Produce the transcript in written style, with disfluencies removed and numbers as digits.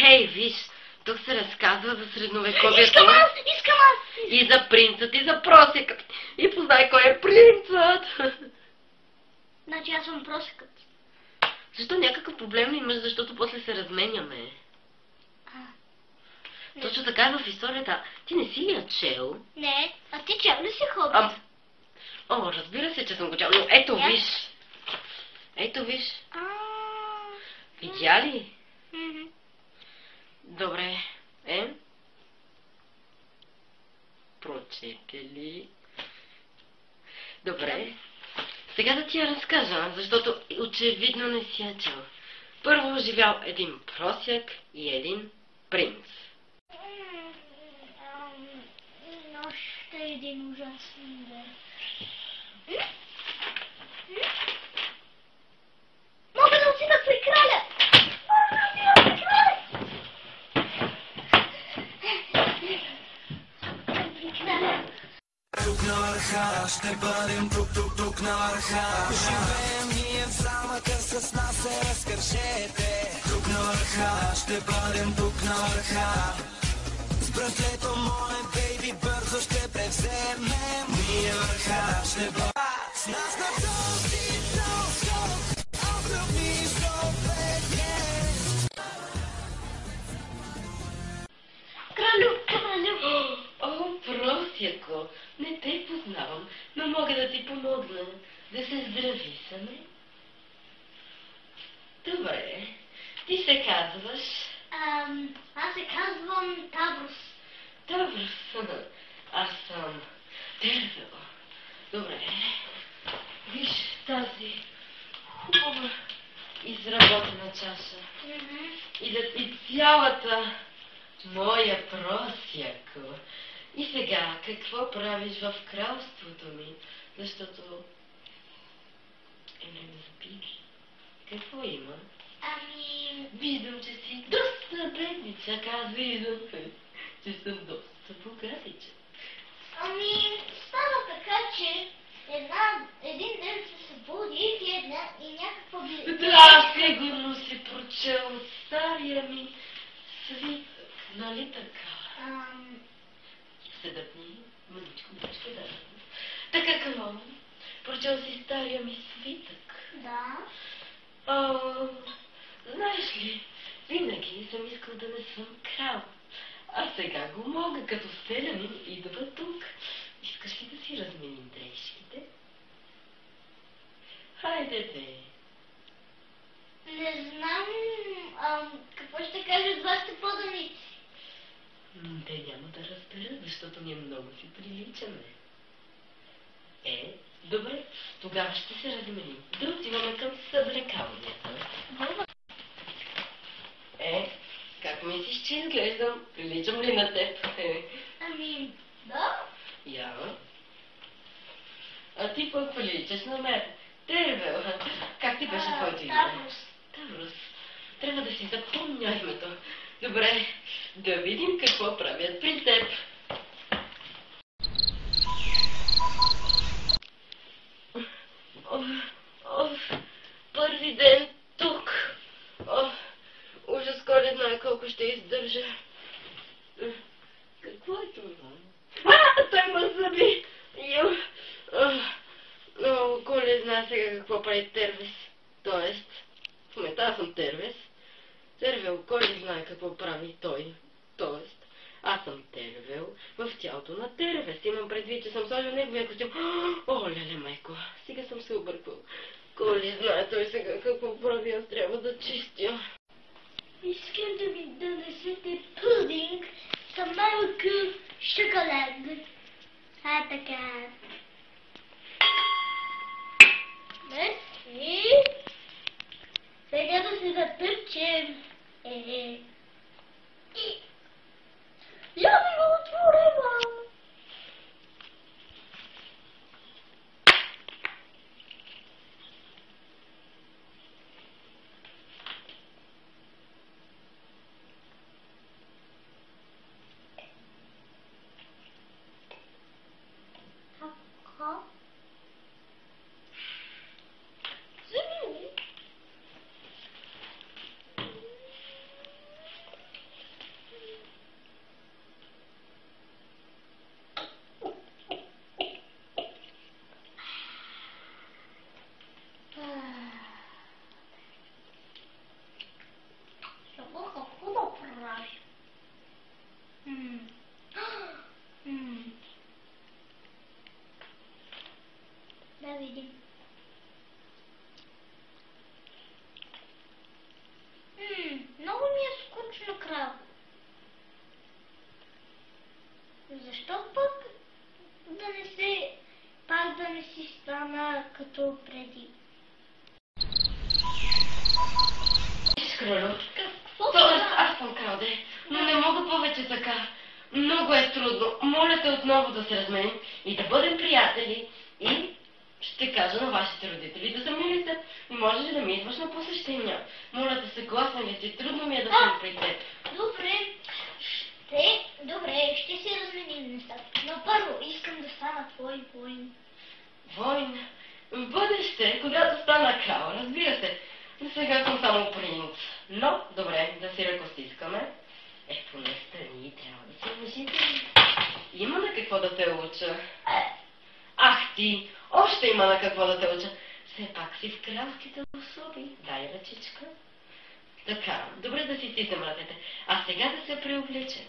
Хей, виж, тук се разказва за средновековието. Искам аз! И за принцът, и за просекът. И познай кой е принцът. Значи аз съм просекът. Защо някакъв проблем ли имаш, защото после се разменяме? Точно така е в историята. Ти не си ли я чел? Не, а ти чел ли си Хобит? О, разбира се, че съм го чел, но ето виж. Ето виж. Видя ли? Добре. Прочете ли? Добре. Сега да ти я разкажа, защото очевидно не си я чел. Първо живял един просяк и един принц. Още един ужасен ден. Мога да отида при краля! Тук на върха, ще бъдем тук на върха. Живеем ние в замъка, с нас се разкършете. Тук на върха, ще бъдем тук на върха. С браслето мое, бейби, бързо ще превземем. Ние върха, ще бъдем с нас на този скок. Огромни съпетие. Кралю! О, просяко, не те познавам, но мога да ти помогна. Да се здрави саме. Добре, ти се казваш... Аз се казвам Таврос. Таврос, аз съм Тервел. Добре, виж тази хубава изработена чаша. И цялата моя просяко. И сега, какво правиш в кралството ми? Защото е време за пиги. Какво има? Виждам, че си доста бедничък. Аз виждам, че съм доста богатичък. Става така, че един ден се събуди и някаква Да, сигурно си прочел от стария ми свитък, нали така? Седъпни, мъничко, да. Така, Калон, прочел си стария ми свитък. Да. Знаеш ли, винаги съм искал да не съм крал. А сега го мога, като селянин идва тук. Искаш ли да си разменим дрежките? Хайде, де. Не знам какво ще кажат вашите поданици. Те няма да разберат, защото ние много си приличаме. Добре, тогава ще се разменим. Да отиваме към съблекаванията. Как мислиш, че изглеждам? Приличам ли на теб? Да. Я. А ти пък приличаш на мен. Тервел, как ти беше твоето име? Таврос. Трябва да си запомня името. Добре, да видим какво правят при теб. Първи ден тук. Ужас, кой не знае колко ще издържа. Какво е това? Той има зъби! Кой не знае сега какво прави Тервес. Тоест, в момента аз съм Тервес. Тервел, кой не знае какво прави той. Тоест, аз съм Тервел в тялото на Тервес. Имам предвид, че съм сложил неговия костюм. О, леле, майко, сега съм се объркал. Кой не знае той сега какво прави, аз трябва да чистя. Искам да ми донесете пудинг с малко шоколад. Така. Мерси. Сега да се затърчем. Я да го отворим. кралю. Какво Тоест, става? аз съм Клауде, но не мога повече така. Много е трудно. Моля те отново да се разменим и да бъдем приятели. И ще кажа на вашите родители да се милите. И може ли да ми идваш на посещения? Моля те, съгласна ли си? Трудно ми е да съм при теб. Добре, ще си разменим нещата. Но първо искам да стана твой воин. Войн. В бъдеще, когато стана крал, разбира се. Но сега съм само принц. Но, добре, да си ръкостискаме. Поне страни трябва да се уважителни. Има на какво да те уча. Ах ти, още има на какво да те уча. Все пак си в кралските особи. Дай ръчичка. Така, добре да си цитам ръцете. А сега да се преоблече.